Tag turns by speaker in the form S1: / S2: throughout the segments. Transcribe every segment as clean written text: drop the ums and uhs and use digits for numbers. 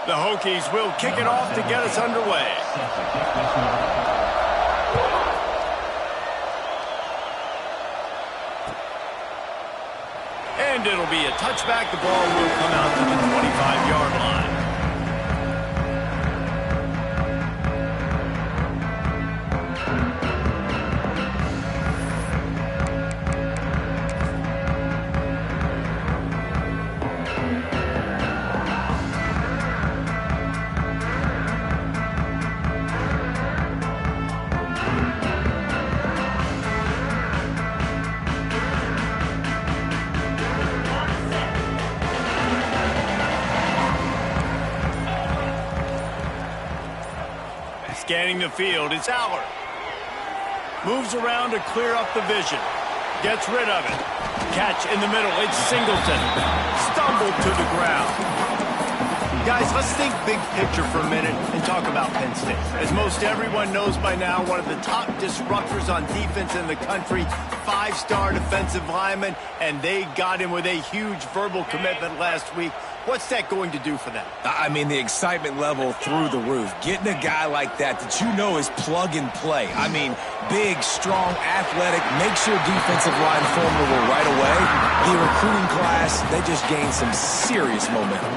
S1: The Hokies will kick it off to get us underway. And it'll be a touchback. The ball will come out to the 25-yard line. Scanning the field, it's Aller. Moves around to clear up the vision. Gets rid of it. Catch in the middle, it's Singleton. Stumbled to the ground. Guys, let's think big picture for a minute and talk about Penn State. As most everyone knows by now, one of the top disruptors on defense in the country, five-star defensive lineman, and they got him with a huge verbal commitment last week. What's that going to do for them?
S2: I mean, the excitement level through the roof. Getting a guy like that you know is plug and play. I mean, big, strong, athletic, makes your defensive line formidable right away. The recruiting class, they just gained some serious momentum.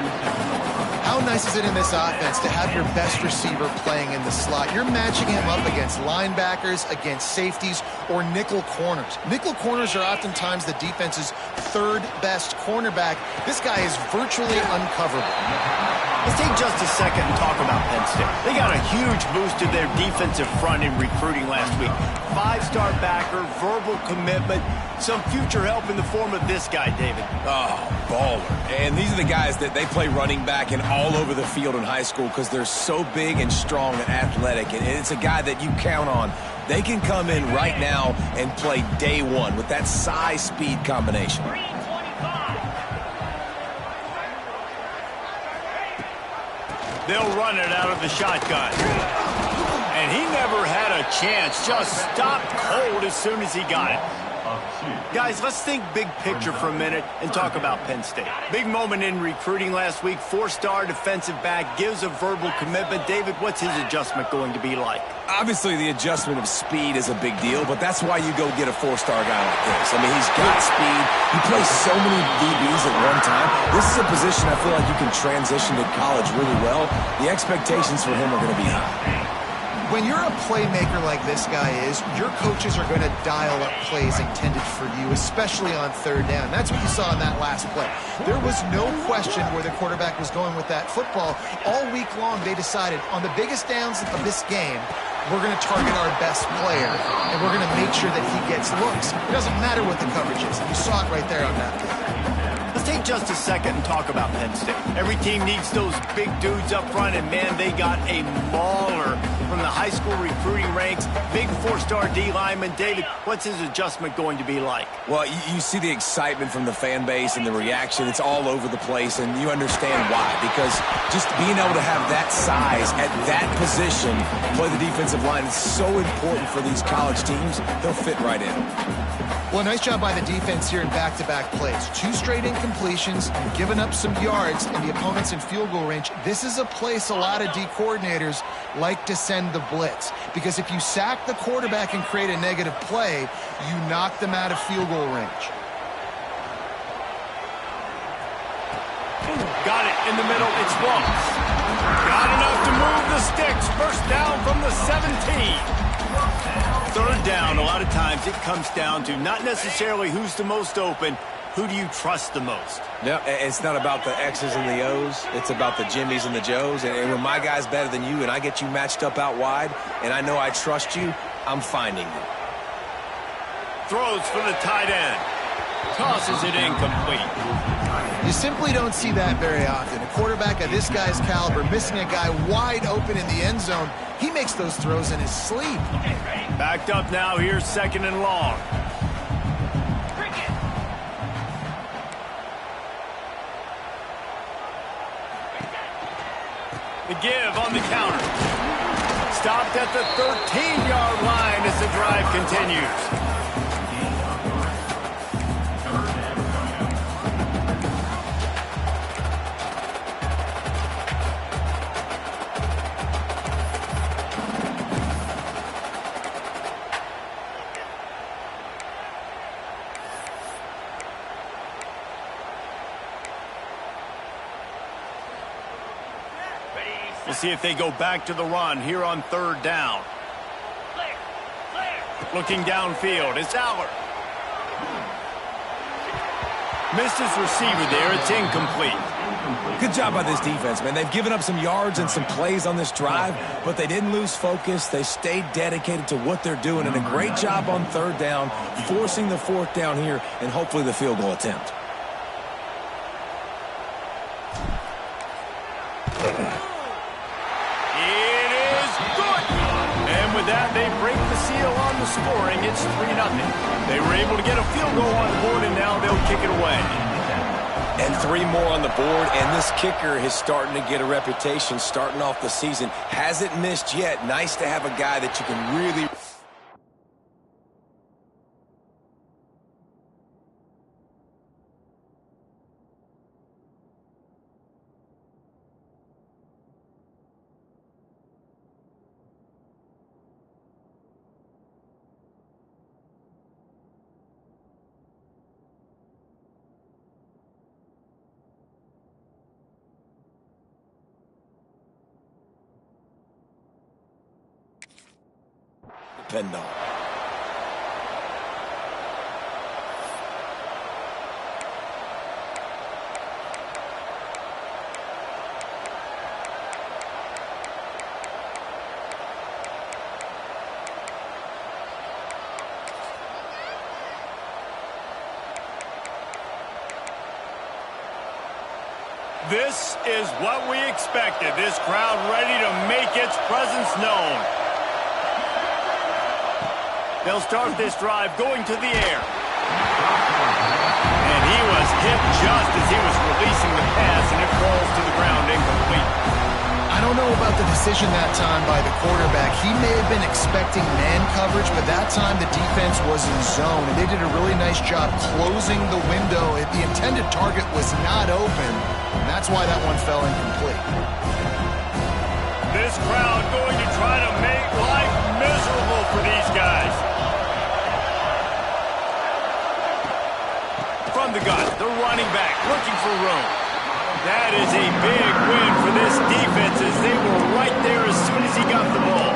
S3: How nice is it in this offense to have your best receiver playing in the slot? You're matching him up against linebackers, against safeties, or nickel corners. Nickel corners are oftentimes the defense's third best cornerback. This guy is virtually uncoverable.
S1: Let's take just a second and talk about Penn State. They got a huge boost to their defensive front in recruiting last week. Five-star backer, verbal commitment, some future help in the form of this guy, David.
S2: Oh, baller. And these are the guys that they play running back and all over the field in high school because they're so big and strong and athletic. And it's a guy that you count on. They can come in right now and play day one with that size-speed combination.
S1: They'll run it out of the shotgun. And he never had a chance. Just stopped cold as soon as he got it. Guys, let's think big picture for a minute and talk about Penn State. Big moment in recruiting last week. Four-star defensive back gives a verbal commitment. David, what's his adjustment going to be like?
S2: Obviously, the adjustment of speed is a big deal, but that's why you go get a four-star guy like this. I mean, he's got speed. He plays so many DBs at one time. This is a position I feel like you can transition to college really well. The expectations for him are going to be high.
S3: When you're a playmaker like this guy is, your coaches are going to dial up plays intended for you, especially on third down. That's what you saw in that last play. There was no question where the quarterback was going with that football. All week long, they decided on the biggest downs of this game, we're going to target our best player, and we're going to make sure that he gets looks. It doesn't matter what the coverage is. You saw it right there on that play.
S1: Let's take just a second and talk about Penn State. Every team needs those big dudes up front, and man, they got a mauler from the high school recruiting ranks. Big four-star D lineman. David, what's his adjustment going to be like?
S2: Well, you see the excitement from the fan base and the reaction. It's all over the place, and you understand why. Because just being able to have that size at that position, play the defensive line, is so important for these college teams. They'll fit right in.
S3: Well, nice job by the defense here in back-to-back plays. 2 straight incompletions and giving up some yards and the opponents in field goal range. This is a place a lot of D coordinators like to send the blitz, because if you sack the quarterback and create a negative play, you knock them out of field goal range.
S1: Got it in the middle. It's Wallace. Got enough to move the sticks. First down from the 17. Third down, a lot of times it comes down to not necessarily who's the most open, who do you trust the most?
S2: Yeah, it's not about the X's and the O's. It's about the Jimmys and the Joes. And when my guy's better than you and I get you matched up out wide and I know I trust you, I'm finding you.
S1: Throws for the tight end. Tosses it incomplete.
S3: You simply don't see that very often. A quarterback of this guy's caliber missing a guy wide open in the end zone. He makes those throws in his sleep.
S1: Backed up now. Here's second and long. The give on the counter. Stopped at the 13-yard line as the drive continues. We'll see if they go back to the run here on third down. Looking downfield, it's Aller. Missed his receiver there. It's incomplete.
S2: Good job by this defense, man. They've given up some yards and some plays on this drive, but they didn't lose focus. They stayed dedicated to what they're doing, and a great job on third down, forcing the fourth down here, and hopefully the field goal attempt.
S1: It is good. And with that, they break the seal on the scoring. It's 3-0. They were able to get a field goal on the board, and now they'll kick it away.
S2: And 3 more on the board, and this kicker is starting to get a reputation starting off the season. Hasn't missed yet. Nice to have a guy that you can really... depend on.
S1: This is what we expected. This crowd ready to make its presence known. They'll start this drive going to the air. And he was hit just as he was releasing the pass, and it falls to the ground incomplete.
S3: I don't know about the decision that time by the quarterback. He may have been expecting man coverage, but that time the defense was in zone, and they did a really nice job closing the window. The intended target was not open, and that's why that one fell incomplete.
S1: This crowd going to try to make life miserable for these guys. From the gun, the running back looking for room. That is a big win for this defense as they were right there as soon as he got the ball.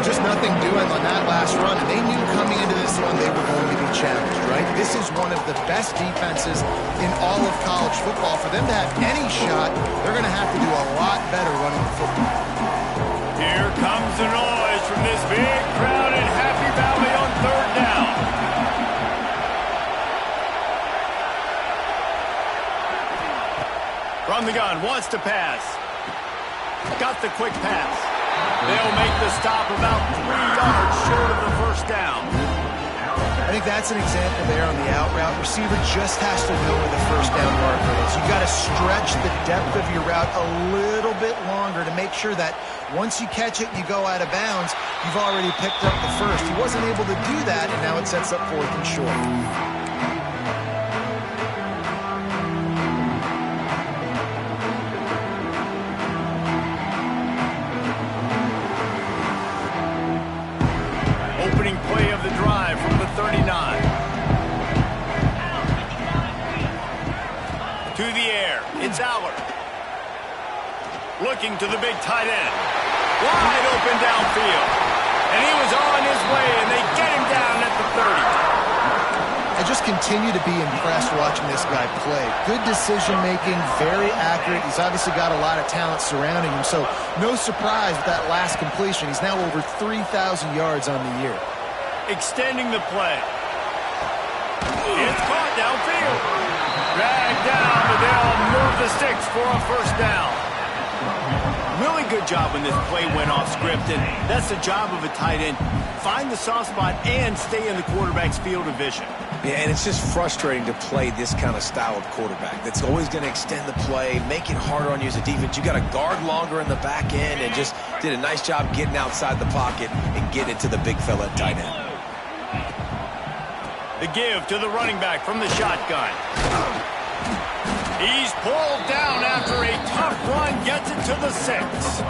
S3: Just nothing doing on that last run, and they knew coming into this one they were going to be challenged, right? This is one of the best defenses in all of college football. For them to have any shot, they're going to have to do a lot better running the football.
S1: Here comes the noise from this big crowd in Happy Valley on third down. From the gun, wants to pass. Got the quick pass. They'll make the stop about 3 yards short of the first down.
S3: I think that's an example there on the out route. Receiver just has to know where the first down marker is. You've got to stretch the depth of your route a little bit longer to make sure that once you catch it and you go out of bounds, you've already picked up the first. He wasn't able to do that, and now it sets up 4th and short.
S1: Opening play of the drive from the 39. To the air, it's Aller. Looking to the big tight end. Wide open downfield. And he was on his way, and they get him down at the 30.
S3: I just continue to be impressed watching this guy play. Good decision-making, very accurate. He's obviously got a lot of talent surrounding him, so no surprise with that last completion. He's now over 3,000 yards on the year.
S1: Extending the play. It's caught downfield. Dragged down, but they'll move the sticks for a first down. Really good job when this play went off script, and that's the job of a tight end. Find the soft spot and stay in the quarterback's field of vision.
S2: Yeah, and it's just frustrating to play this kind of style of quarterback. That's always going to extend the play, make it harder on you as a defense. You got to guard longer in the back end, and just did a nice job getting outside the pocket and getting it to the big fella at tight end.
S1: The give to the running back from the shotgun. He's pulled down after a tough run, gets it to the 6.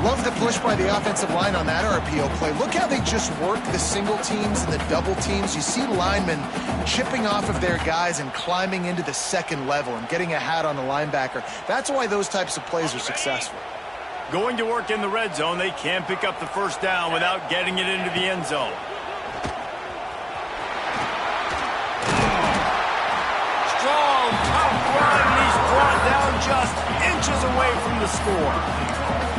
S3: Love the push by the offensive line on that RPO play. Look how they just work the single teams and the double teams. You see linemen chipping off of their guys and climbing into the second level and getting a hat on the linebacker. That's why those types of plays are successful.
S1: Going to work in the red zone, they can't pick up the first down without getting it into the end zone. Strong, tough run, and he's brought down just inches away from the score.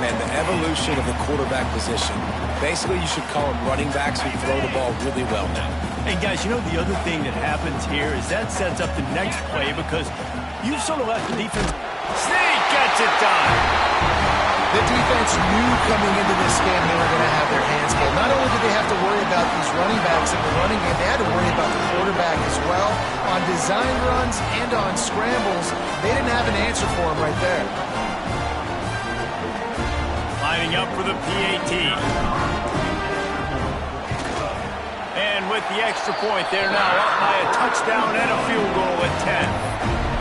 S2: Man, the evolution of the quarterback position. Basically, you should call them running backs who throw the ball really well now.
S1: And guys, you know the other thing that happens here is that sets up the next play because you sort of let the defense. Sneak gets it done.
S3: The defense knew coming into this game they were going to have their hands full. Not only did they have to worry about these running backs in the running game, they had to worry about the quarterback as well. On design runs and on scrambles, they didn't have an answer for him right there.
S1: Lining up for the PAT. And with the extra point, they're now up by a touchdown and a field goal at 10.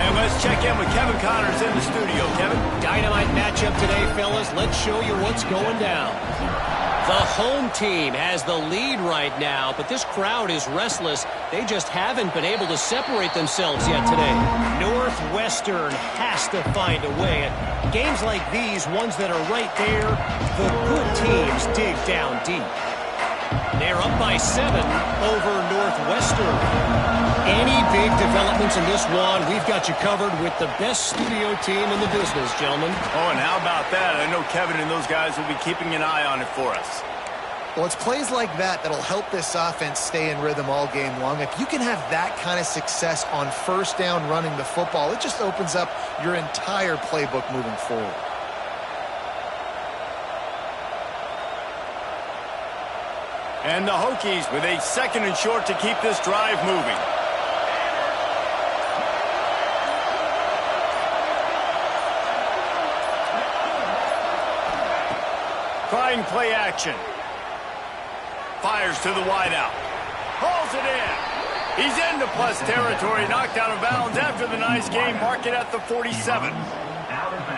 S1: And let's check in with Kevin Connors in the studio. Kevin?
S4: Dynamite matchup today, fellas. Let's show you what's going down. The home team has the lead right now, but this crowd is restless. They just haven't been able to separate themselves yet today. Northwestern has to find a way. And games like these, ones that are right there, the good teams dig down deep. They're up by 7 over Northwestern. Any big developments in this one, we've got you covered with the best studio team in the business, gentlemen.
S1: Oh, and how about that? I know Kevin and those guys will be keeping an eye on it for us.
S3: Well, it's plays like that that'll help this offense stay in rhythm all game long. If you can have that kind of success on first down running the football, it just opens up your entire playbook moving forward.
S1: And the Hokies with a 2nd and short to keep this drive moving. Trying play action. Fires to the wideout. Hauls it in. He's into plus territory, knocked out of bounds after the nice game. Mark it at the 47.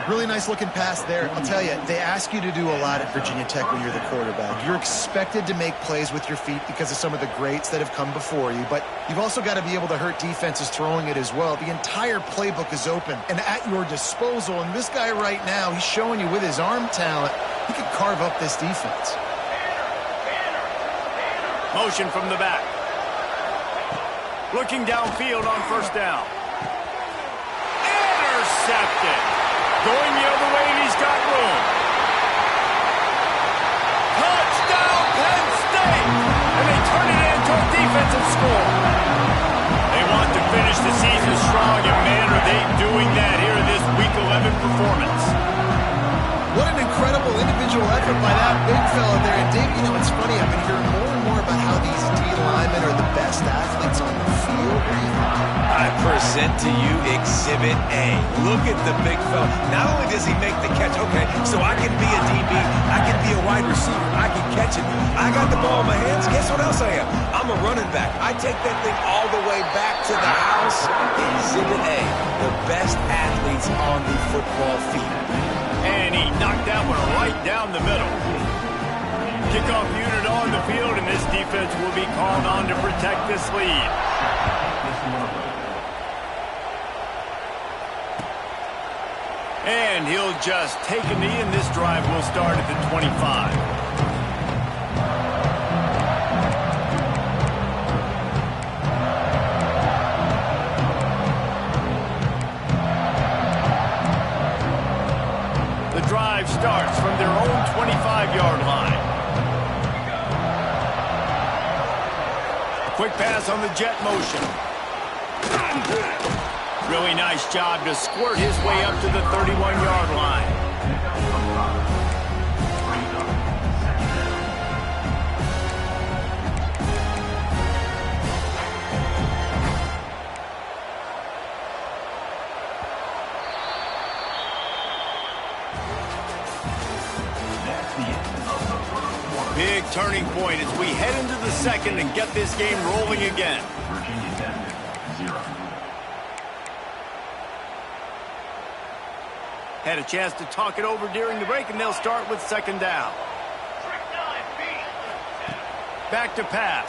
S3: Really nice looking pass there. I'll tell you, they ask you to do a lot at Virginia Tech when you're the quarterback. You're expected to make plays with your feet because of some of the greats that have come before you, but you've also got to be able to hurt defenses throwing it as well. The entire playbook is open and at your disposal, and this guy right now, he's showing you with his arm talent, he could carve up this defense.
S1: Motion from the back. Looking downfield on first down. Intercepted. Going the other way, and he's got room. Touchdown, Penn State! And they turn it into a defensive score. They want to finish the season strong, and man, are they doing that here in this Week 11 performance.
S3: What an incredible individual effort by that big fella there. And Dave, you know, it's funny, I've been hearing more and more about how these D linemen are the best athletes on the field.
S2: I present to you Exhibit A. Look at the big fella. Not only does he make the catch, okay, so I can be a DB, I can be a wide receiver, I can catch it. I got the ball in my hands. Guess what else I am? I'm a running back. I take that thing all the way back to the house. Exhibit A, the best athletes on the football field.
S1: And he knocked that one right down the middle. Kickoff unit on the field, and this defense will be called on to protect this lead. And he'll just take a knee, and this drive will start at the 25. The drive starts from their own 25-yard line. Quick pass on the jet motion. Really nice job to squirt his way up to the 31-yard line. Big turning point as we head into the second and get this game rolling again. Had a chance to talk it over during the break, and they'll start with second down. Back to pass.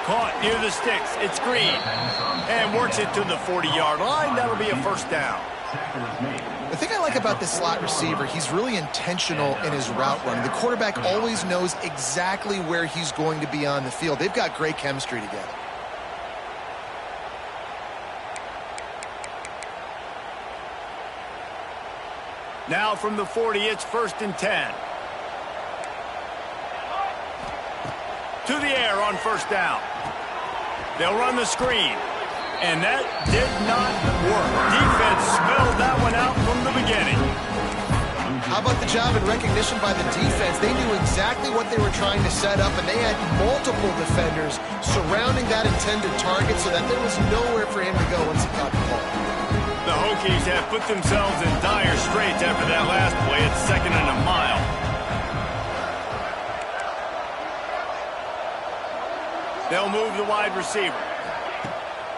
S1: Caught near the sticks. It's Green. And works it to the 40-yard line. That'll be a first down.
S3: The thing I like about this slot receiver, he's really intentional in his route running. The quarterback always knows exactly where he's going to be on the field. They've got great chemistry together.
S1: Now from the 40, it's 1st and 10. To the air on first down. They'll run the screen. And that did not work. Defense smelled that one out from the beginning.
S3: How about the job and recognition by the defense? They knew exactly what they were trying to set up, and they had multiple defenders surrounding that intended target so that there was nowhere for him to go once he got the ball.
S1: The Hokies have put themselves in dire straits after that last play. It's 2nd and a mile. They'll move the wide receiver.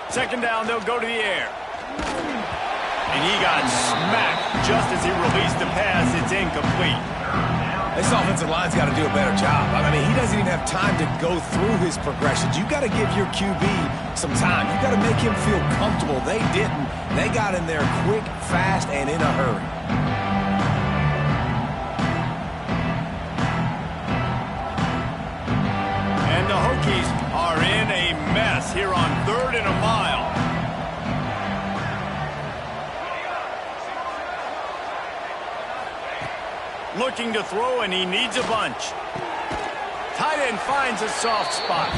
S1: 2nd down, they'll go to the air. And he got smacked just as he released the pass. It's incomplete.
S2: This offensive line's got to do a better job. I mean, he doesn't even have time to go through his progressions. You got to give your QB some time. You got to make him feel comfortable. They didn't. They got in there quick, fast, and in a hurry.
S1: And the Hokies are in a mess here on 3rd and a mile. Looking to throw, and he needs a bunch. Tight end finds a soft spot.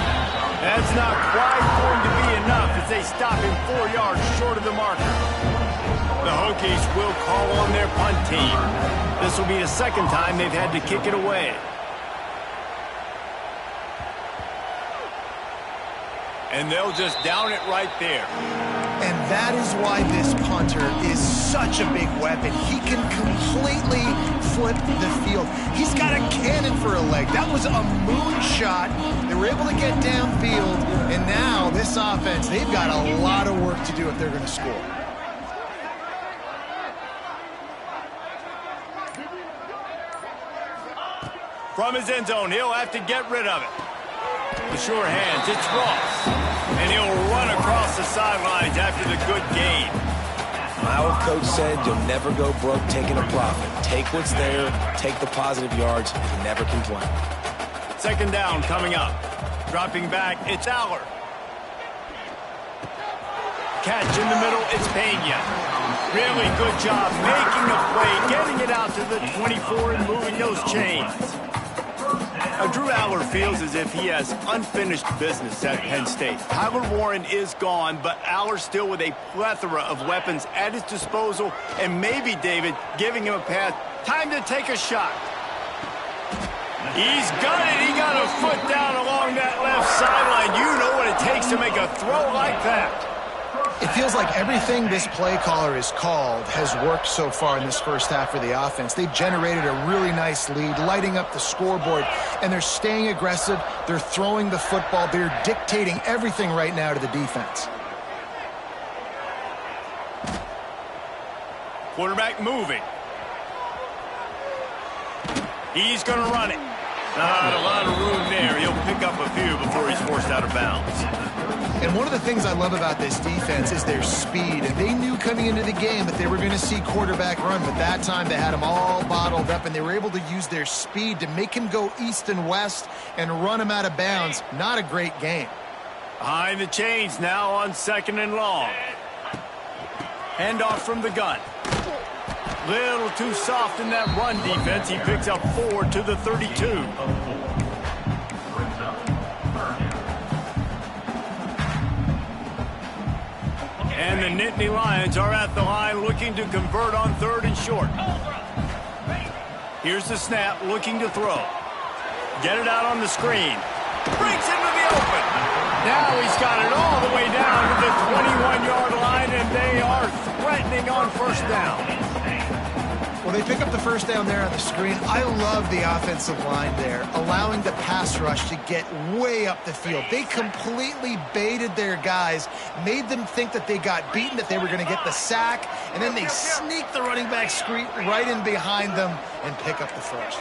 S1: That's not quite going to be enough as they stop him 4 yards short of the marker. The Hokies will call on their punt team. This will be the 2nd time they've had to kick it away. And they'll just down it right there.
S3: And that is why this punter is such a big weapon. He can completely flip the field. He's got a cannon for a leg. That was a moonshot. They were able to get downfield, and now this offense, they've got a lot of work to do if they're going to score.
S1: From his end zone, he'll have to get rid of it. The sure hands, it's Ross. And he'll run across the sidelines after the good gain.
S2: My old coach said you'll never go broke taking a profit. Take what's there, take the positive yards, and never complain.
S1: 2nd down coming up. Dropping back, it's Aller. Catch in the middle, it's Pena. Really good job making a play, getting it out to the 24 and moving those chains. Drew Aller feels as if he has unfinished business at Penn State. Tyler Warren is gone, but Aller still with a plethora of weapons at his disposal, and maybe, David, giving him a pass. Time to take a shot. He's got it. He got a foot down along that left sideline. You know what it takes to make a throw like that.
S3: It feels like everything this play caller has called has worked so far in this first half for the offense. They've generated a really nice lead, lighting up the scoreboard, and they're staying aggressive. They're throwing the football. They're dictating everything right now to the defense.
S1: Quarterback moving. He's going to run it. Not a lot of room there. He'll pick up a few before he's forced out of bounds.
S3: And one of the things I love about this defense is their speed. And they knew coming into the game that they were going to see quarterback run, but that time they had him all bottled up, and they were able to use their speed to make him go east and west and run him out of bounds. Not a great game.
S1: Behind the chains now on 2nd and long. Handoff from the gun. Little too soft in that run defense. He picks up 4 to the 32. And the Nittany Lions are at the line looking to convert on 3rd and short. Here's the snap, looking to throw. Get it out on the screen. Breaks into the open. Now he's got it all the way down to the 21-yard line, and they are threatening on 1st down.
S3: Well, they pick up the first down there on the screen. I love the offensive line there, allowing the pass rush to get way up the field. They completely baited their guys, made them think that they got beaten, that they were going to get the sack, and then they sneak the running back screen right in behind them and pick up the first.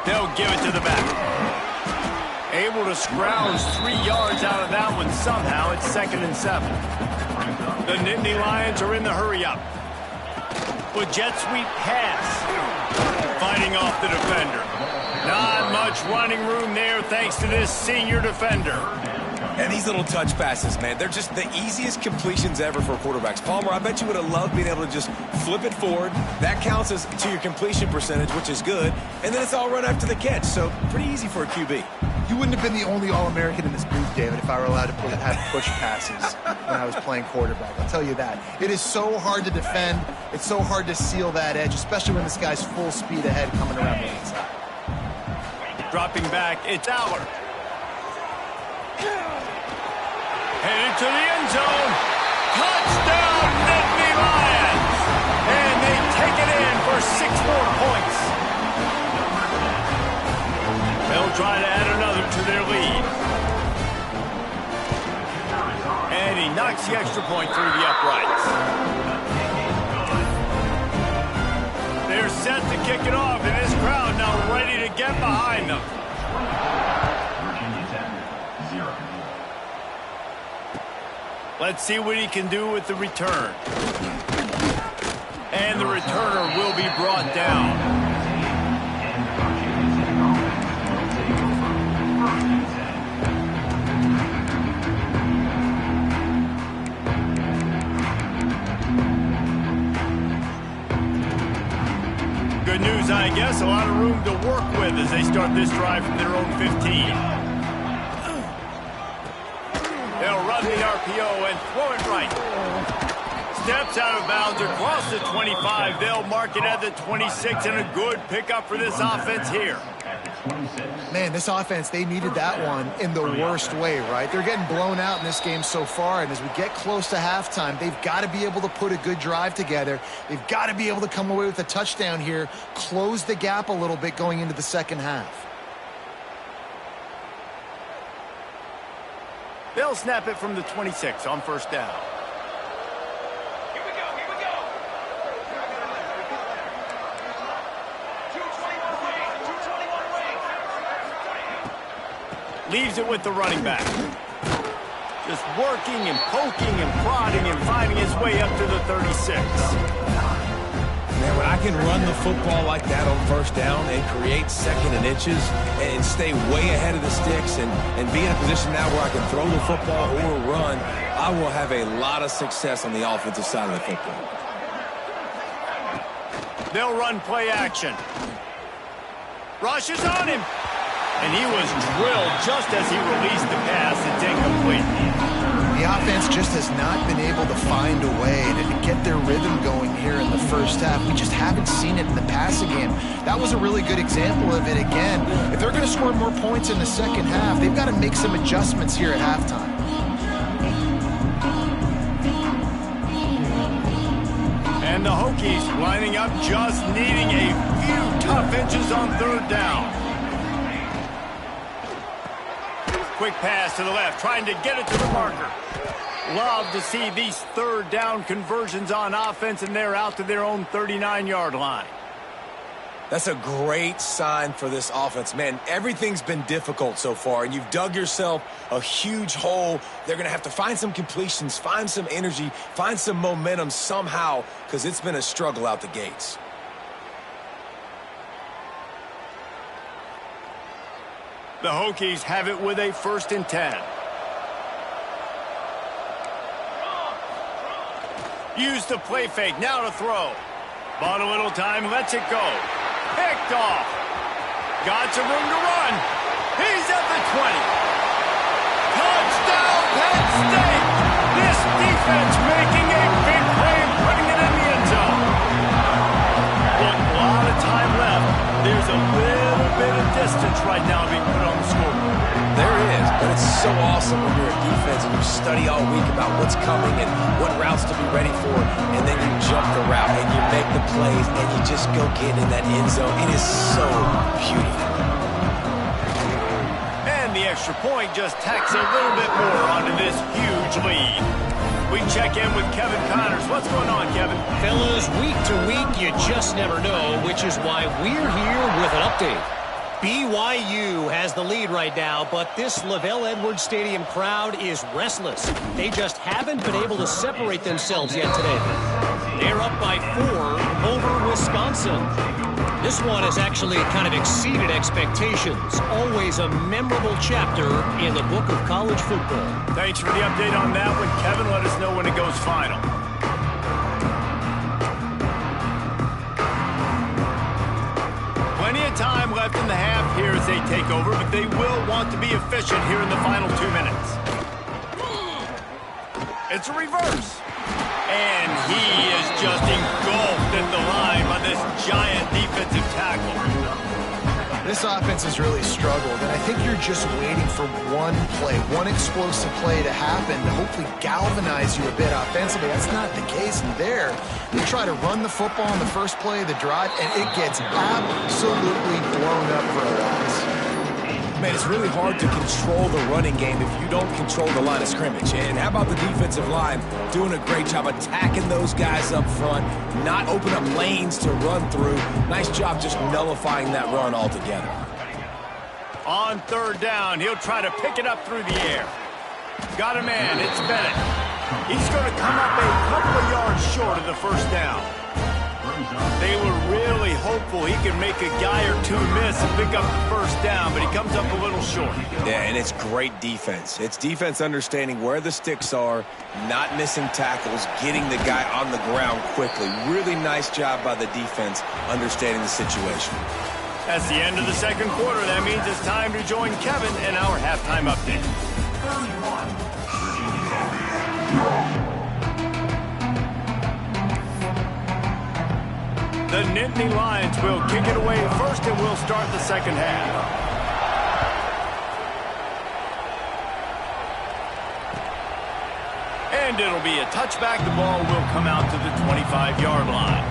S1: They'll give it to the back. Able to scrounge 3 yards out of that one somehow. It's 2nd and 7. The Nittany Lions are in the hurry-up. With jet sweep pass. Fighting off the defender. Not much running room there thanks to this senior defender.
S2: And these little touch passes, man, they're just the easiest completions ever for quarterbacks. Palmer, I bet you would have loved being able to just flip it forward. That counts as to your completion percentage, which is good. And then it's all run after the catch, so pretty easy for a QB.
S3: You wouldn't have been the only All-American in this booth, David, if I were allowed to have push passes when I was playing quarterback. I'll tell you that. It is so hard to defend. It's so hard to seal that edge, especially when this guy's full speed ahead coming around the inside.
S1: Dropping back, it's Aller. Headed to the end zone. Touchdown, Nittany Lions! And they take it in for 6 more points. They'll try to add another to their lead. And he knocks the extra point through the uprights. They're set to kick it off, and this crowd now ready to get behind them. Let's see what he can do with the return. And the returner will be brought down. Good news, I guess. A lot of room to work with as they start this drive from their own 15. They'll run the RPO and throw it right. Steps out of bounds across the 25. They'll mark it at the 26, and a good pickup for this offense here.
S3: Man, this offense, they needed that one in the worst way, right? They're getting blown out in this game so far, and as we get close to halftime, they've got to be able to put a good drive together. They've got to be able to come away with a touchdown here, close the gap a little bit going into the second half.
S1: They'll snap it from the 26 on first down.
S5: Here we go. 221
S1: Leaves it with the running back. Just working and poking and prodding and finding his way up to the 36.
S2: Man, when I can run the football like that on first down and create 2nd and inches and stay way ahead of the sticks and be in a position now where I can throw the football or run, I will have a lot of success on the offensive side of the football.
S1: They'll run play action. Rushes on him. And he was drilled just as he released the pass. It's incomplete.
S3: The offense just has not been able to find a way to get their rhythm going here in the first half. We just haven't seen it in the passing game. That was a really good example of it again. If they're going to score more points in the second half, they've got to make some adjustments here at halftime.
S1: And the Hokies lining up, just needing a few tough inches on third down. Quick pass to the left, trying to get it to the marker. Love to see these third down conversions on offense, and they're out to their own 39-yard line.
S2: That's a great sign for this offense. Man, everything's been difficult so far, and you've dug yourself a huge hole. They're going to have to find some completions, find some energy, find some momentum somehow, because it's been a struggle out the gates.
S1: The Hokies have it with a 1st and 10. Use the play fake, now to throw. Bought a little time, lets it go. Picked off. Got some room to run. He's at the 20. Touchdown, Penn State. This defense making a big play and putting it in the end zone. With a lot of time left, there's a little bit of distance right now being put on the scoreboard.
S2: There is, but it's so awesome when you're a defense and you study all week about what's coming and what routes to be ready for, and then you jump the route and you make the plays and you just go get in that end zone. It is so beautiful.
S1: And the extra point just tacks a little bit more onto this huge lead. We check in with Kevin Connors. What's going on, Kevin?
S4: Fellas, week to week, you just never know, which is why we're here with an update. BYU has the lead right now, but this Lavelle Edwards Stadium crowd is restless. They just haven't been able to separate themselves yet today. They're up by 4 over Wisconsin. This one has actually kind of exceeded expectations. Always a memorable chapter in the book of college football.
S1: Thanks for the update on that one, Kevin. Let us know when it goes final. Plenty of time left in the half here as they take over, but they will want to be efficient here in the final 2 minutes. It's a reverse. And he is just engulfed at the line by this giant defensive tackle.
S3: This offense has really struggled, and I think you're just waiting for one play, one explosive play to happen to hopefully galvanize you a bit offensively. That's not the case there. They try to run the football in the first play of the drive, and it gets absolutely blown up for a loss.
S2: Man, it's really hard to control the running game if you don't control the line of scrimmage. And how about the defensive line doing a great job attacking those guys up front, not open up lanes to run through. Nice job just nullifying that run altogether.
S1: On third down, he'll try to pick it up through the air. Got a man, it's Bennett. He's going to come up a couple of yards short of the first down. They were really hopeful he could make a guy or two miss and pick up the first down, but he comes up a little short.
S2: Yeah, and it's great defense. It's defense understanding where the sticks are, not missing tackles, getting the guy on the ground quickly. Really nice job by the defense understanding the situation.
S1: That's the end of the second quarter. That means it's time to join Kevin in our halftime update. The Nittany Lions will kick it away first, and we'll start the second half. And it'll be a touchback. The ball will come out to the 25-yard line.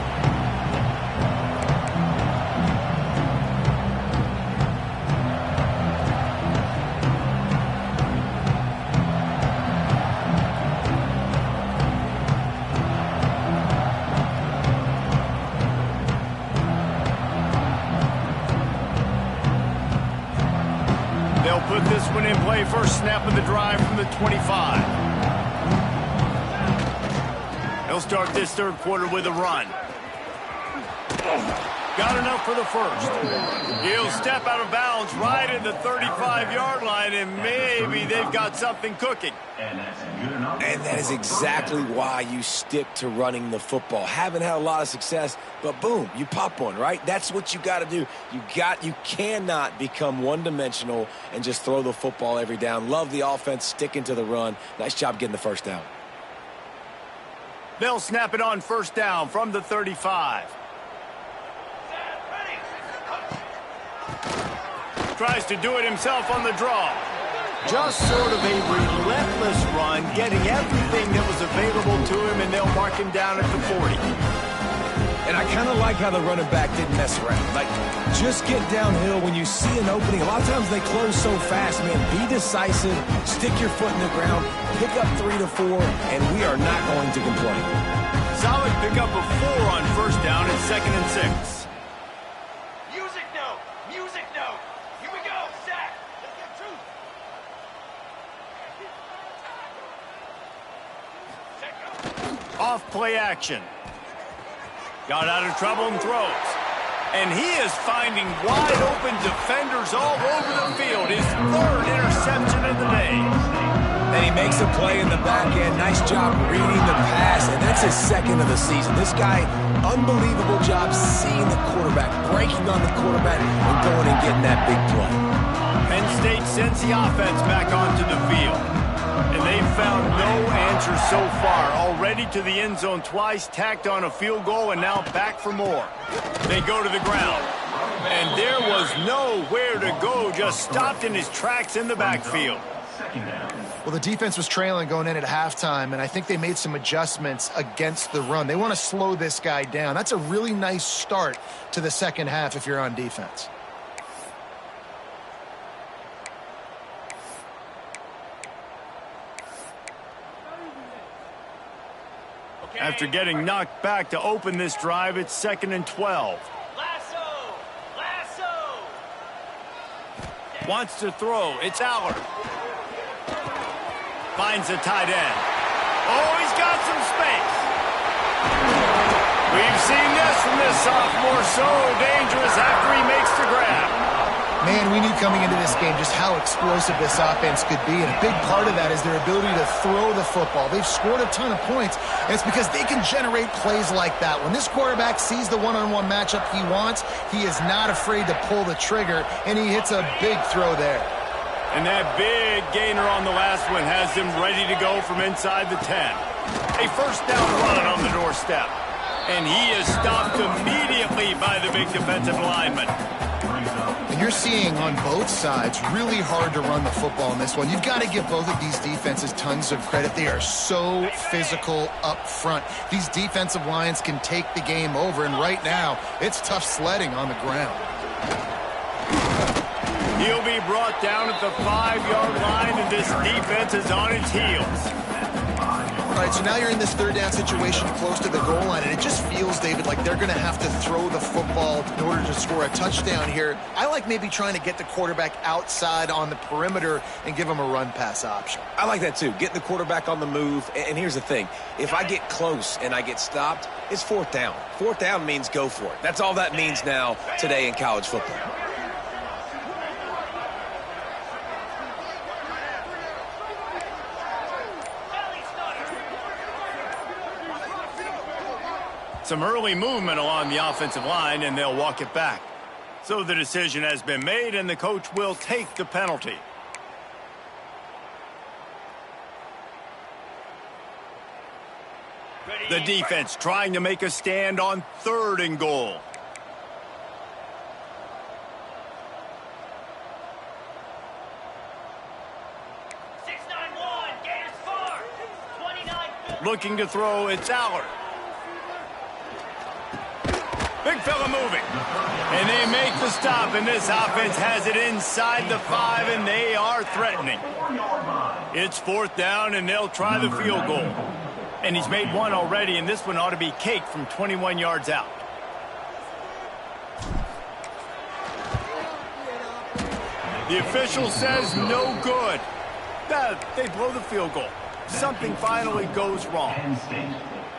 S1: Put this one in play. First snap of the drive from the 25. He'll start this third quarter with a run. Got enough for the first. He'll step out of bounds right at the 35-yard line, and maybe they've got something cooking.
S2: And that is exactly why you stick to running the football. Haven't had a lot of success, but boom, you pop one, right? That's what you got to do. You cannot become one-dimensional and just throw the football every down. Love the offense, sticking to the run. Nice job getting the first down.
S1: They'll snap it on first down from the 35. Tries to do it himself on the draw. Just sort of a relentless run, getting everything that was available to him, and they'll mark him down at the 40.
S2: And I kind of like how the running back didn't mess around. Like, just get downhill when you see an opening. A lot of times they close so fast, man. Be decisive, stick your foot in the ground, pick up 3 to 4, and we are not going to complain.
S1: Solid pickup of 4 on first down and 2nd and 6.
S5: Music note! Music note! Here we go! Sack! Let's get truth!
S1: Off play action. Got out of trouble and throws. And he is finding wide open defenders all over the field. His 3rd interception of the day.
S2: And he makes a play in the back end. Nice job reading the pass, and that's his 2nd of the season. This guy, unbelievable job seeing the quarterback, breaking on the quarterback, and going and getting that big play.
S1: Penn State sends the offense back onto the field. And they've found no answer so far. Already to the end zone twice, tacked on a field goal, and now back for more. They go to the ground. And there was nowhere to go, just stopped in his tracks in the backfield.
S3: Well, the defense was trailing going in at halftime, and I think they made some adjustments against the run. They want to slow this guy down. That's a really nice start to the second half if you're on defense.
S1: After getting knocked back to open this drive, it's 2nd and 12.
S5: Lasso! Lasso!
S1: Wants to throw. It's Allard. Finds a tight end. Oh, he's got some space. We've seen this from this sophomore. So dangerous after he makes the grab.
S3: Man, we knew coming into this game just how explosive this offense could be, and a big part of that is their ability to throw the football. They've scored a ton of points, and it's because they can generate plays like that. When this quarterback sees the one-on-one matchup he wants, he is not afraid to pull the trigger, and he hits a big throw there.
S1: And that big gainer on the last one has him ready to go from inside the 10. A first down run on the doorstep. And he is stopped immediately by the big defensive lineman.
S3: And you're seeing on both sides really hard to run the football in this one. You've got to give both of these defenses tons of credit. They are so physical up front. These defensive lines can take the game over, and right now it's tough sledding on the ground.
S1: He'll be brought down at the 5-yard line, and this defense is on its heels.
S3: All right, so now you're in this third down situation close to the goal line, and it just feels, David, like they're going to have to throw the football in order to score a touchdown here. I like maybe trying to get the quarterback outside on the perimeter and give him a run-pass option.
S2: I like that too. Getting the quarterback on the move. And here's the thing. If I get close and I get stopped, it's 4th down. 4th down means go for it. That's all that means now today in college football.
S1: Some early movement along the offensive line, and they'll walk it back. So the decision has been made, and the coach will take the penalty. The defense trying to make a stand on 3rd and goal. Looking to throw, it's Allard. Big fella moving. And they make the stop, and this offense has it inside the 5, and they are threatening. It's 4th down, and they'll try the field goal. And he's made one already, and this one ought to be caked from 21 yards out. The official says no good. They blow the field goal. Something finally goes wrong.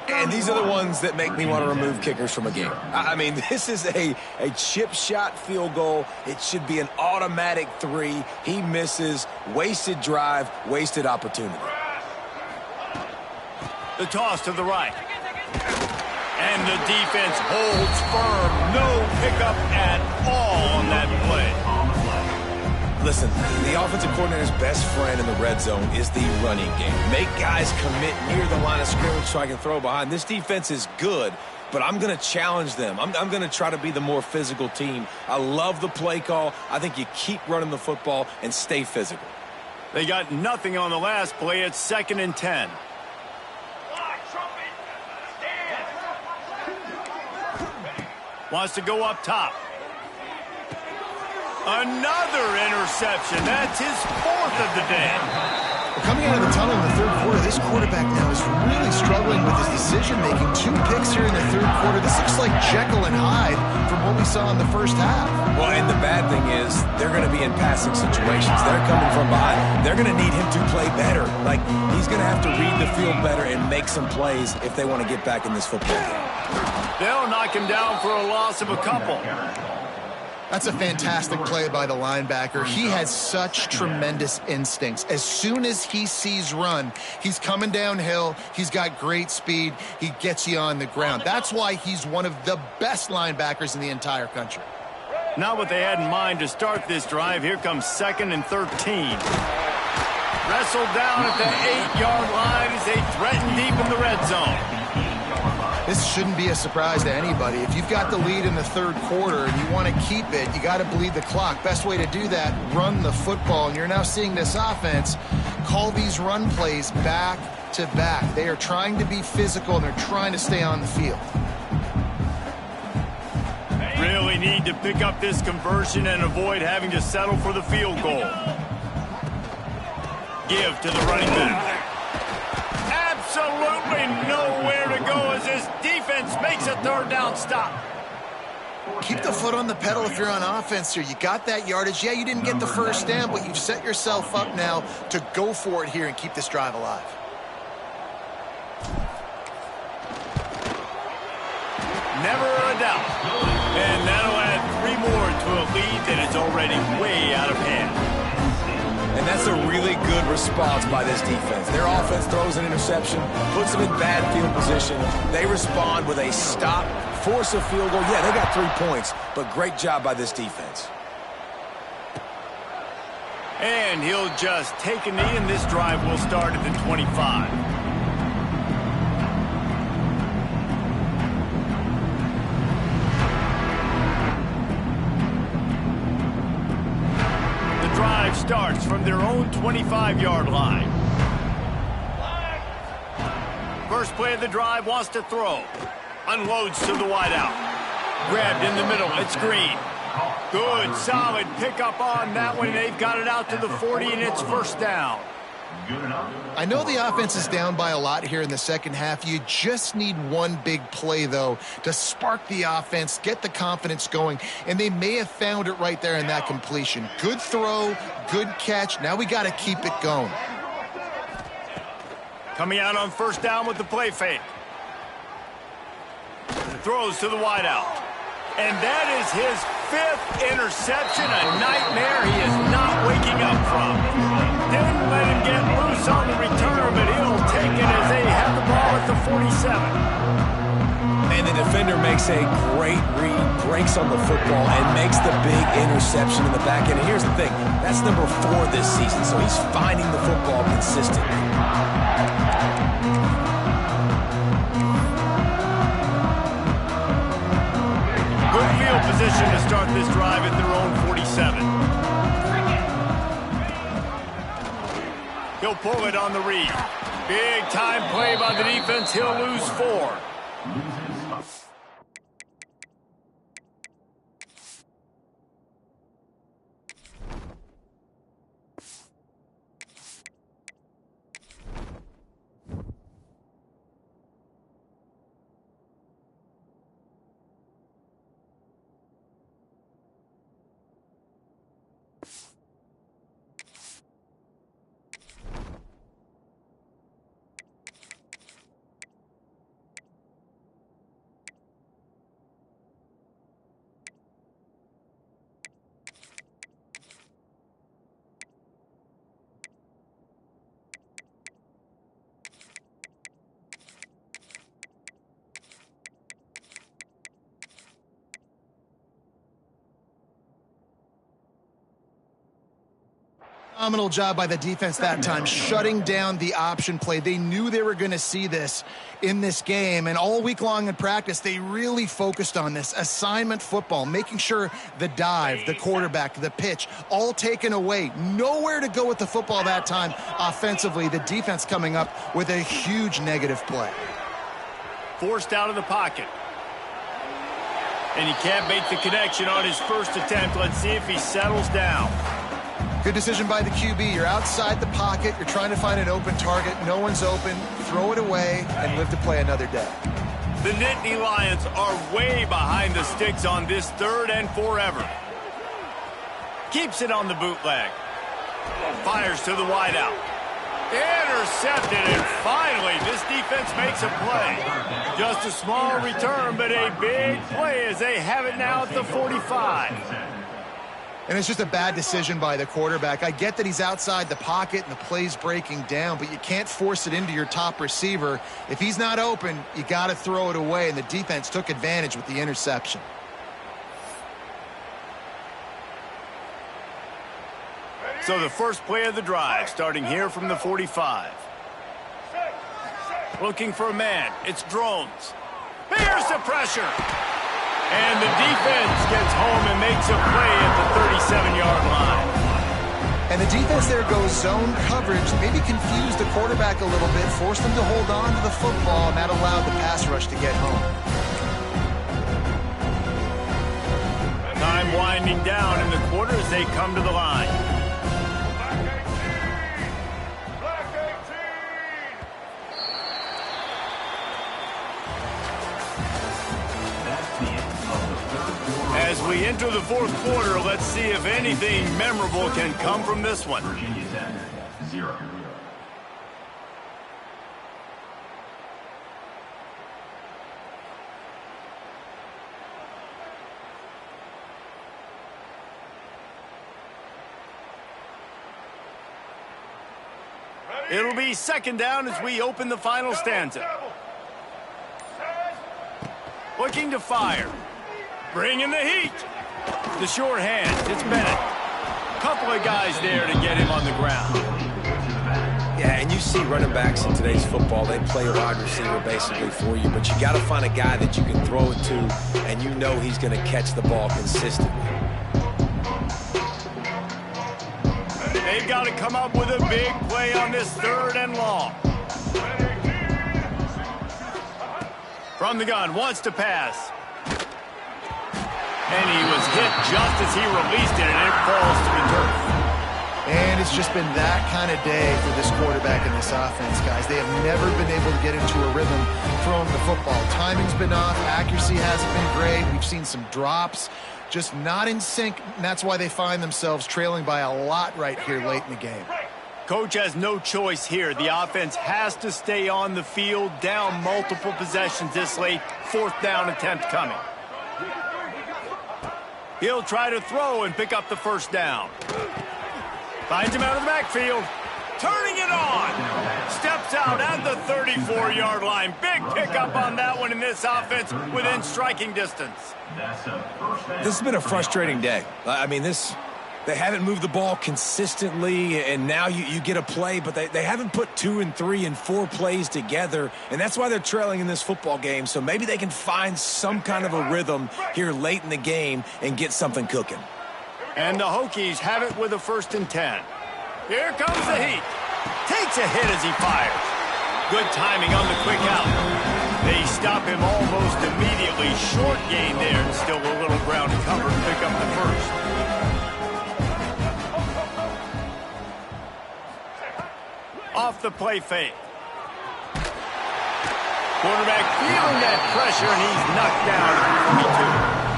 S2: And these are the ones that make me want to remove kickers from a game. I mean, this is a chip shot field goal. It should be an automatic 3. He misses. Wasted drive, wasted opportunity.
S1: The toss to the right. And the defense holds firm. No pickup at all on that play.
S2: Listen, the offensive coordinator's best friend in the red zone is the running game. Make guys commit near the line of scrimmage so I can throw behind. This defense is good, but I'm going to challenge them. I'm going to try to be the more physical team. I love the play call. I think you keep running the football and stay physical.
S1: They got nothing on the last play. It's 2nd and 10. Wants to go up top. Another interception. That's his 4th of the day.
S3: Well, coming out of the tunnel in the third quarter, this quarterback now is really struggling with his decision-making. 2 picks here in the third quarter. This looks like Jekyll and Hyde from what we saw in the first half.
S2: Well, and the bad thing is they're going to be in passing situations. They're coming from behind. They're going to need him to play better. Like, he's going to have to read the field better and make some plays if they want to get back in this football game.
S1: They'll knock him down for a loss of a couple.
S3: That's a fantastic play by the linebacker. He has such tremendous instincts. As soon as he sees run, he's coming downhill. He's got great speed. He gets you on the ground. That's why he's one of the best linebackers in the entire country.
S1: Not what they had in mind to start this drive. Here comes 2nd and 13. Wrestled down at the 8-yard line as they threaten deep in the red zone.
S3: This shouldn't be a surprise to anybody. If you've got the lead in the third quarter and you want to keep it, you got to bleed the clock. Best way to do that, run the football. And you're now seeing this offense call these run plays back to back. They are trying to be physical and they're trying to stay on the field.
S1: Really need to pick up this conversion and avoid having to settle for the field goal. Give to the running back. Absolutely nowhere to go as this defense makes a third down stop.
S3: Keep the foot on the pedal if you're on offense here. You got that yardage. Yeah, you didn't get the first down, but you've set yourself up now to go for it here and keep this drive alive.
S1: Never a doubt. And that'll add 3 more to a lead that is already way out of hand.
S2: And that's a really good response by this defense. Their offense throws an interception, puts them in bad field position. They respond with a stop, force a field goal. Yeah, they got 3 points, but great job by this defense.
S1: And he'll just take a knee, and this drive will start at the 25. Starts from their own 25-yard line. First play of the drive, wants to throw. Unloads to the wideout. Grabbed in the middle, it's Green. Good, solid pickup on that one. They've got it out to the 40, and it's first down.
S3: I know the offense is down by a lot here in the second half. You just need one big play, though, to spark the offense, get the confidence going, and they may have found it right there in that completion. Good throw, good catch. Now we got to keep it going.
S1: Coming out on first down with the play fake. Throws to the wideout. And that is his 5th interception, a nightmare he is not waking up from. Didn't let him get loose on the return, but he'll take it as they have the ball at the 47.
S2: And the defender makes a great read, breaks on the football, and makes the big interception in the back end. And here's the thing, that's number 4 this season, so he's finding the football consistently.
S1: Good field position to start this drive at their own 47. He'll pull it on the read. Big time play by the defense. He'll lose 4.
S3: Phenomenal job by the defense that time, shutting down the option play. They knew they were going to see this in this game, and all week long in practice, they really focused on this assignment football, making sure the dive, the quarterback, the pitch, all taken away. Nowhere to go with the football that time offensively. The defense coming up with a huge negative play.
S1: Forced out of the pocket. And he can't make the connection on his first attempt. Let's see if he settles down.
S3: Good decision by the QB. You're outside the pocket. You're trying to find an open target. No one's open. Throw it away and live to play another day.
S1: The Nittany Lions are way behind the sticks on this 3rd and forever. Keeps it on the bootleg. Fires to the wideout. Intercepted, and finally this defense makes a play. Just a small return, but a big play as they have it now at the 45.
S3: And it's just a bad decision by the quarterback. I get that he's outside the pocket and the play's breaking down, but you can't force it into your top receiver. If he's not open, you got to throw it away, and the defense took advantage with the interception.
S1: So the first play of the drive, starting here from the 45. Looking for a man. It's Drones. Here's the pressure. And the defense gets home and makes a play at the 37-yard line.
S3: And the defense there goes zone coverage, maybe confused the quarterback a little bit, forced him to hold on to the football, and that allowed the pass rush to get home.
S1: Time winding down in the quarter as they come to the line. As we enter the fourth quarter, let's see if anything memorable can come from this one.
S6: Virginia Tech, 0.
S1: It'll be second down as we open the final stanza. Looking to fire. Bringing the heat. The short hands. It's Bennett. Couple of guys there to get him on the ground.
S2: Yeah, and you see running backs in today's football, they play wide receiver basically for you, but you got to find a guy that you can throw it to, and you know he's going to catch the ball consistently.
S1: They've got to come up with a big play on this third and long. From the gun, wants to pass. And he was hit just as he released it, and it falls to the turf.
S3: And it's just been that kind of day for this quarterback and this offense, guys. They have never been able to get into a rhythm throwing the football. Timing's been off. Accuracy hasn't been great. We've seen some drops. Just not in sync, and that's why they find themselves trailing by a lot right here late in the game.
S1: Coach has no choice here. The offense has to stay on the field, down multiple possessions this late. Fourth down attempt coming. He'll try to throw and pick up the first down. Finds him out of the backfield. Turning it on. Steps out at the 34-yard line. Big pickup on that one in this offense within striking distance.
S2: This has been a frustrating day. I mean, they haven't moved the ball consistently, and now you get a play, but they haven't put 2 and 3 and 4 plays together, and that's why they're trailing in this football game. So maybe they can find some kind of a rhythm here late in the game and get something cooking.
S1: And the Hokies have it with a 1st and 10. Here comes the heat. Takes a hit as he fires. Good timing on the quick out. They stop him almost immediately. Short gain there, and still a little ground to cover to pick up the first. Off the play fake. Quarterback feeling that pressure, and he's knocked down at the 22.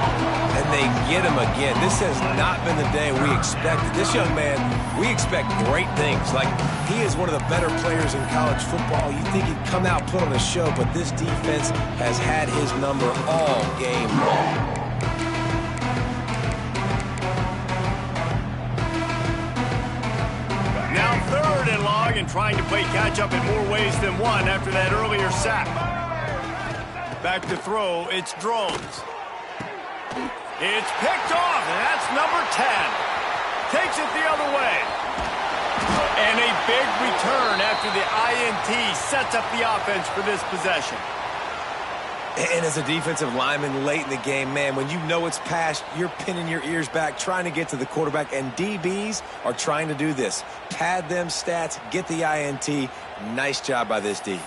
S2: And they get him again. This has not been the day we expected. This young man, we expect great things. Like, he is one of the better players in college football. You think he'd come out, put on a show, but this defense has had his number all game long.
S1: Now 3rd and long, and trying to play catch-up in more ways than one after that earlier sack. Back to throw, it's Drones. It's picked off, and that's number 10. Takes it the other way. And a big return after the INT sets up the offense for this possession.
S2: And as a defensive lineman late in the game, man, when you know it's past, you're pinning your ears back, trying to get to the quarterback, and DBs are trying to do this. Pad them stats, get the INT. Nice job by this D.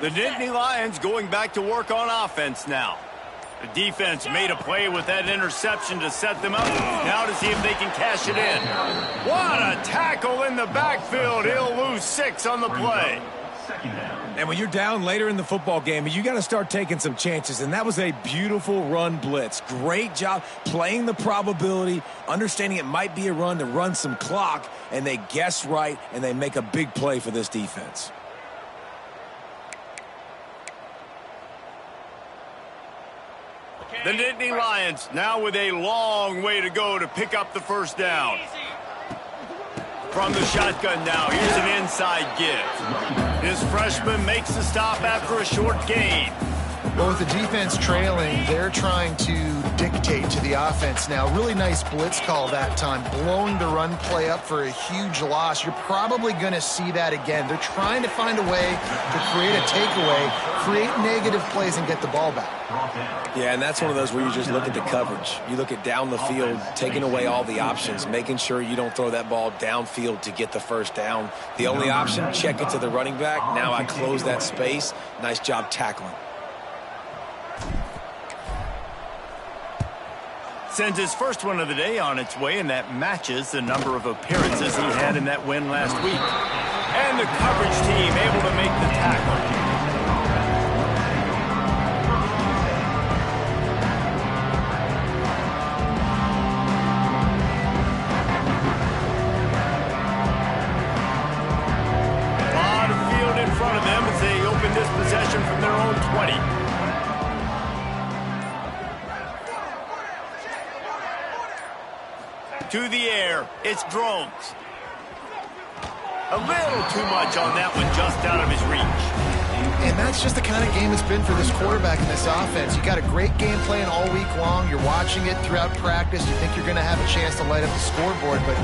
S1: The Nittany Lions going back to work on offense now. The defense made a play with that interception to set them up. Now to see if they can cash it in. What a tackle in the backfield. He'll lose 6 on the play.
S2: And when you're down later in the football game, you got to start taking some chances. And that was a beautiful run blitz. Great job playing the probability, understanding it might be a run to run some clock, and they guess right, and they make a big play for this defense.
S1: The Nittany Lions now with a long way to go to pick up the first down. From the shotgun now, here's an inside give. His freshman makes the stop after a short gain.
S3: Well, with the defense trailing, they're trying to dictate to the offense now. Really nice blitz call that time, blowing the run play up for a huge loss. You're probably going to see that again. They're trying to find a way to create a takeaway, create negative plays, and get the ball back.
S2: Yeah, and that's one of those where you just look at the coverage. You look at down the field, taking away all the options, making sure you don't throw that ball downfield to get the first down. The only option, check it to the running back. Now I close that space. Nice job tackling.
S1: Sends his first one of the day on its way, and that matches the number of appearances he had in that win last week. And the coverage team able to make the tackle. A lot of field in front of them as they open this possession from their own 20. To the air, it's drones. A little too much on that one, just out of his reach.
S3: And that's just the kind of game it's been for this quarterback in this offense. You got a great game plan all week long. You're watching it throughout practice. You think you're going to have a chance to light up the scoreboard, but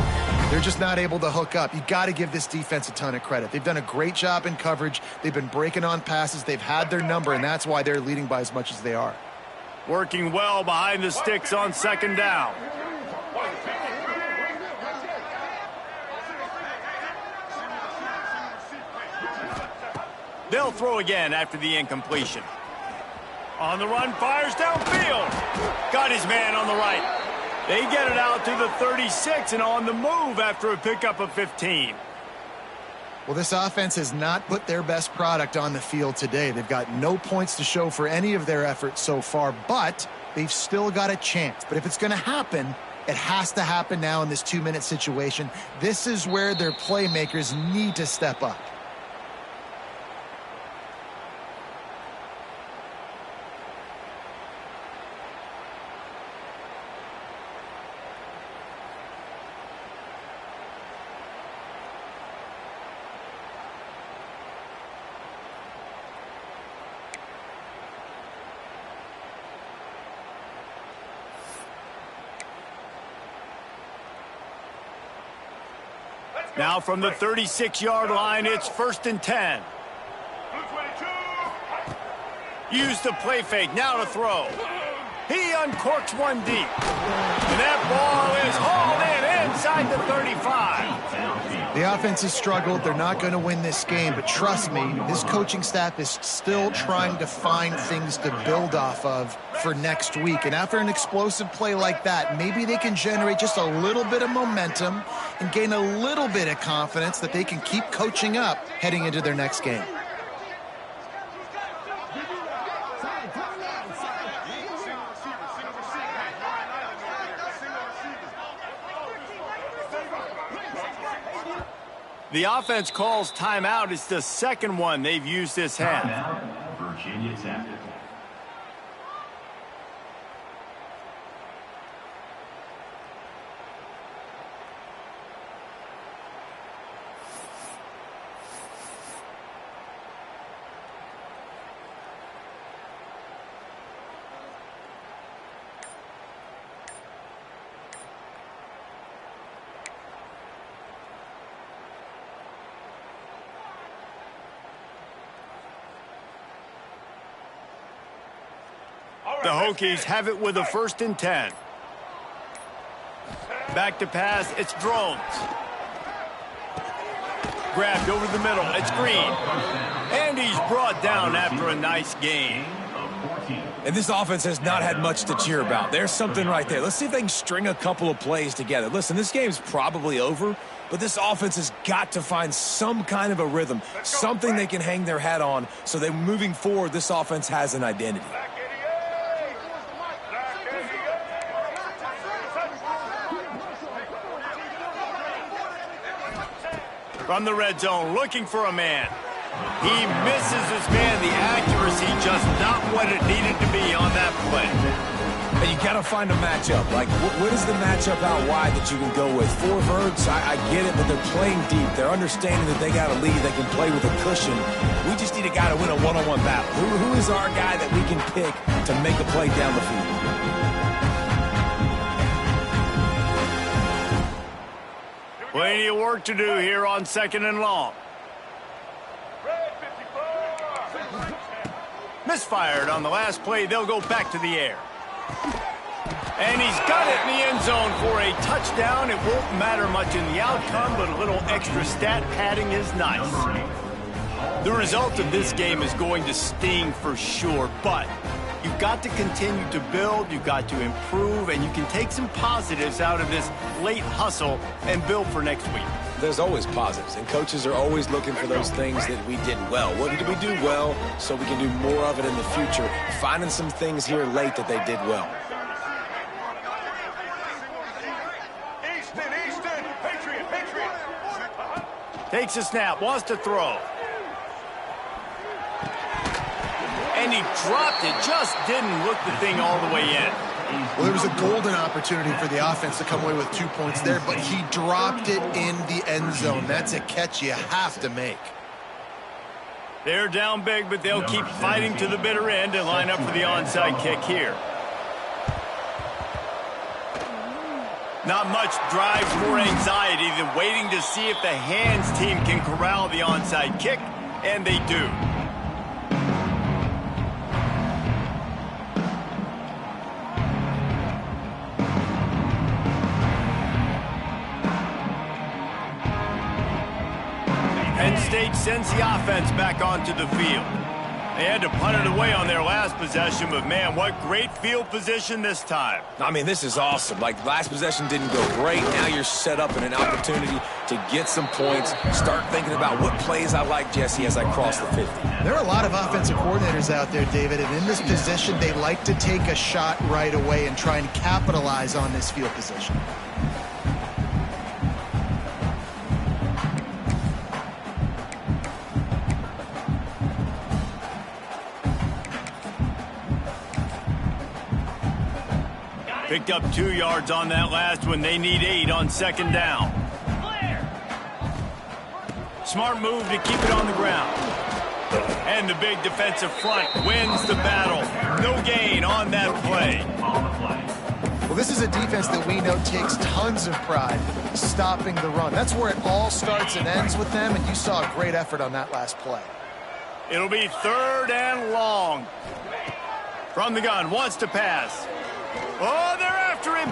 S3: they're just not able to hook up. You got to give this defense a ton of credit. They've done a great job in coverage. They've been breaking on passes. They've had their number, and that's why they're leading by as much as they are.
S1: Working well behind the sticks on second down. They'll throw again after the incompletion. On the run, fires downfield. Got his man on the right. They get it out to the 36 and on the move after a pickup of 15.
S3: Well, this offense has not put their best product on the field today. They've got no points to show for any of their efforts so far, but they've still got a chance. But if it's going to happen, it has to happen now in this 2-minute situation. This is where their playmakers need to step up.
S1: Now from the 36-yard line, it's 1st and 10. Use the play fake, now to throw. He uncorks one deep. And that ball is hauled in inside the 35.
S3: The offense has struggled. They're not going to win this game, but trust me, this coaching staff is still trying to find things to build off of for next week. And after an explosive play like that, maybe they can generate just a little bit of momentum and gain a little bit of confidence that they can keep coaching up heading into their next game.
S1: The offense calls timeout. It's the second one they've used this half.
S6: Timeout, Virginia Tech.
S1: The Hokies have it with a 1st and 10. Back to pass, it's drones. Grabbed over the middle, it's Green. And he's brought down after a nice gain.
S2: And this offense has not had much to cheer about. There's something right there. Let's see if they can string a couple of plays together. Listen, this game's probably over, but this offense has got to find some kind of a rhythm, something they can hang their hat on so that moving forward, this offense has an identity.
S1: From the red zone, looking for a man. He misses his man. The accuracy just not what it needed to be on that play.
S2: And you got to find a matchup. Like, what is the matchup out wide that you can go with? 4 verts, I get it, but they're playing deep. They're understanding that they got a lead. They can play with a cushion. We just need a guy to win a one-on-one battle. Who is our guy that we can pick to make a play down the field?
S1: Plenty of work to do here on 2nd and long. Misfired on the last play. They'll go back to the air. And he's got it in the end zone for a touchdown. It won't matter much in the outcome, but a little extra stat padding is nice. The result of this game is going to sting for sure, but you've got to continue to build, you've got to improve, and you can take some positives out of this late hustle and build for next week.
S2: There's always positives, and coaches are always looking for those things that we did well. What did we do well so we can do more of it in the future? Finding some things here late that they did well.
S5: Easton, Patriot.
S1: Takes a snap, wants to throw. And he dropped it, just didn't look the thing all the way in.
S3: Well, there was a golden opportunity for the offense to come away with 2 points there, but he dropped it in the end zone. That's a catch you have to make.
S1: They're down big, but they'll keep fighting to the bitter end and line up for the onside kick here. Not much drives more anxiety than waiting to see if the hands team can corral the onside kick, and they do. Penn State sends the offense back onto the field. They had to punt it away on their last possession, but man, what great field position this time.
S2: I mean, this is awesome. Like, last possession didn't go great. Now you're set up in an opportunity to get some points. Start thinking about what plays I like, Jesse, as I cross the 50.
S3: There are a lot of offensive coordinators out there, David, and in this position, they like to take a shot right away and try and capitalize on this field position.
S1: Picked up 2 yards on that last one. They need 8 on 2nd down. Smart move to keep it on the ground. And the big defensive front wins the battle. No gain on that play.
S3: Well, this is a defense that we know takes tons of pride stopping the run. That's where it all starts and ends with them, and you saw a great effort on that last play.
S1: It'll be 3rd and long. From the gun, wants to pass. Oh, they're after him.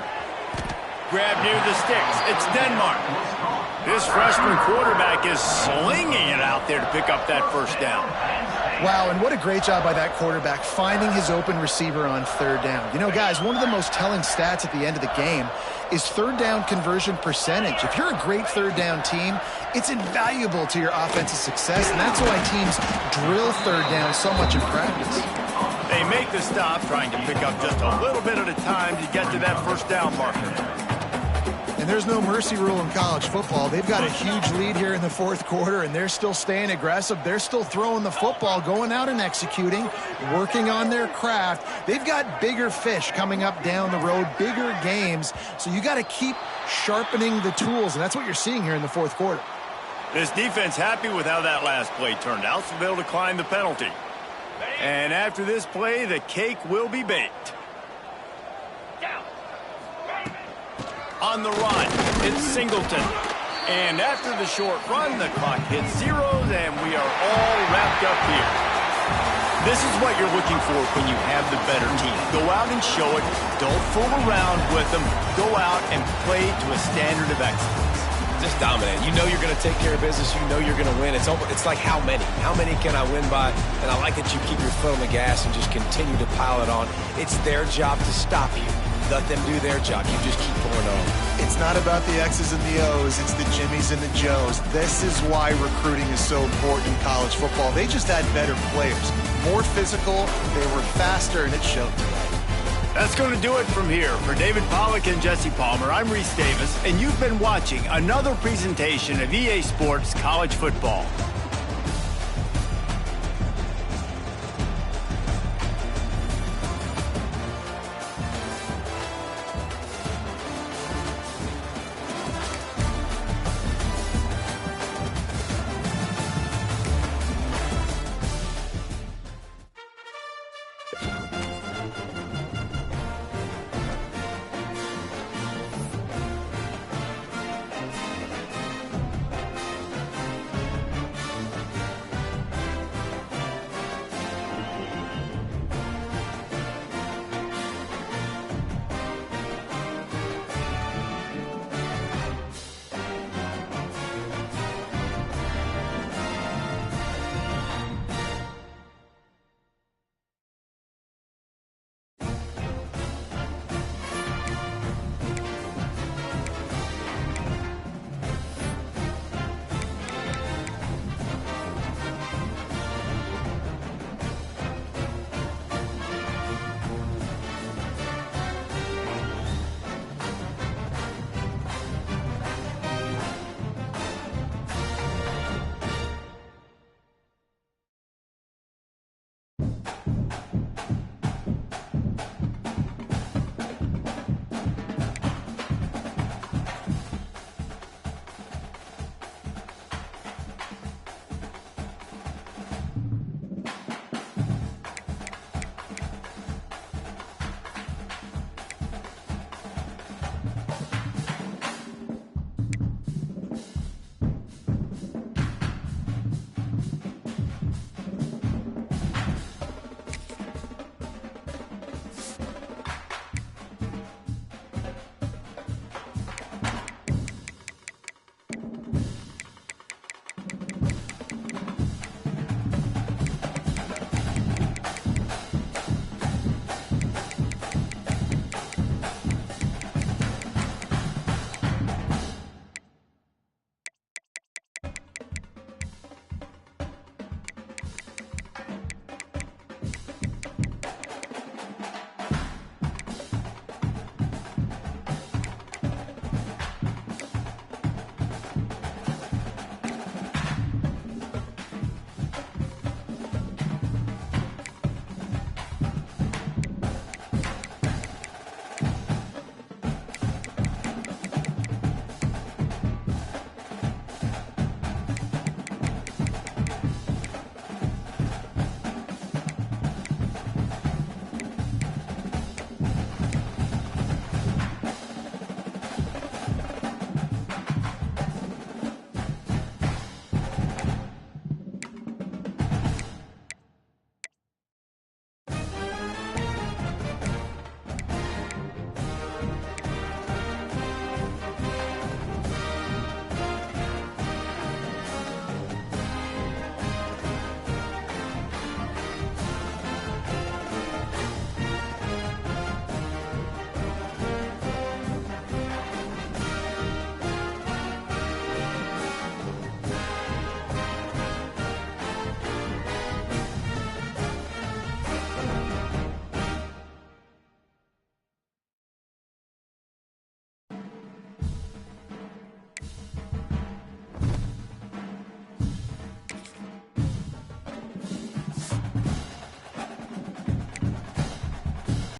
S1: Grab near the sticks. It's Denmark. This freshman quarterback is slinging it out there to pick up that first down.
S3: Wow, and what a great job by that quarterback finding his open receiver on 3rd down. You know, guys, one of the most telling stats at the end of the game is 3rd down conversion percentage. If you're a great 3rd down team, it's invaluable to your offensive success, and that's why teams drill 3rd down so much in practice.
S1: They make the stop, trying to pick up just a little bit at a time to get to that first down marker.
S3: And there's no mercy rule in college football. They've got a huge lead here in the 4th quarter, and they're still staying aggressive. They're still throwing the football, going out and executing, working on their craft. They've got bigger fish coming up down the road, bigger games. So you got to keep sharpening the tools, and that's what you're seeing here in the 4th quarter.
S1: This defense happy with how that last play turned out, so they'll decline the penalty. And after this play, the cake will be baked. On the run, it's Singleton. And after the short run, the clock hits zeros, and we are all wrapped up here. This is what you're looking for when you have the better team. Go out and show it. Don't fool around with them. Go out and play to a standard of excellence.
S2: Just dominate. You know you're going to take care of business. You know you're going to win. It's like how many? How many can I win by? And I like that you keep your foot on the gas and just continue to pile it on. It's their job to stop you. Let them do their job. You just keep going on.
S3: It's not about the X's and the O's. It's the Jimmies and the Joes. This is why recruiting is so important in college football. They just had better players. More physical. They were faster, and it showed tonight.
S1: That's going to do it from here. For David Pollack and Jesse Palmer, I'm Reese Davis, and you've been watching another presentation of EA Sports College Football.